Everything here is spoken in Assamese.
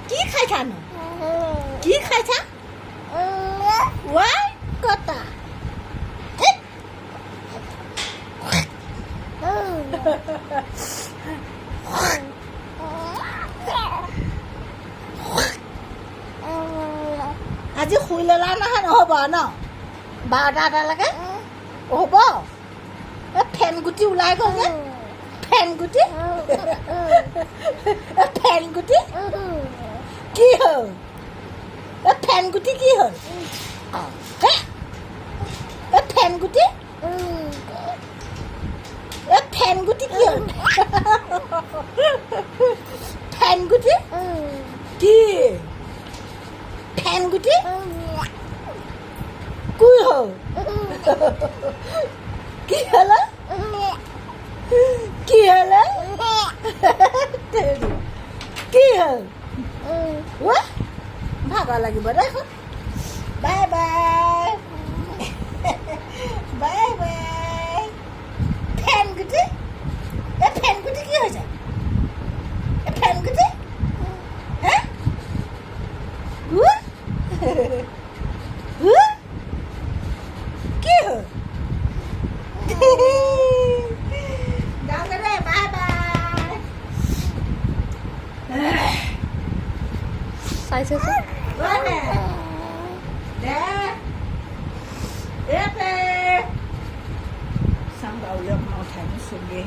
কি খাইছা নো কি খাইছা ওয়াই কথা আজি শুই ল'লা নহয় নহ'ব ন 12টা এটালৈকে হ'ব ফেন গুটি ওলাই গ'ল যে ফেন গুটি ফেন গুটি কি হ'ল ফেন গুটি কি হ'ল ফেন গুটি ফেন গুটি কি হ'ল ফেন গুটি কি ফেন গুটি কি হ'ল কি হ'ল কি হ'ল কি হ'ল ভাগৰ লাগিব দেই বাই বাই বাই বাই ফেন গুটি ফেন গুটি কি হৈছে ফেন গুটি হা কি হ'ল যাওঁগে দেই বাই বাই চাইছে sang đầu lưng màu thành sụn ghê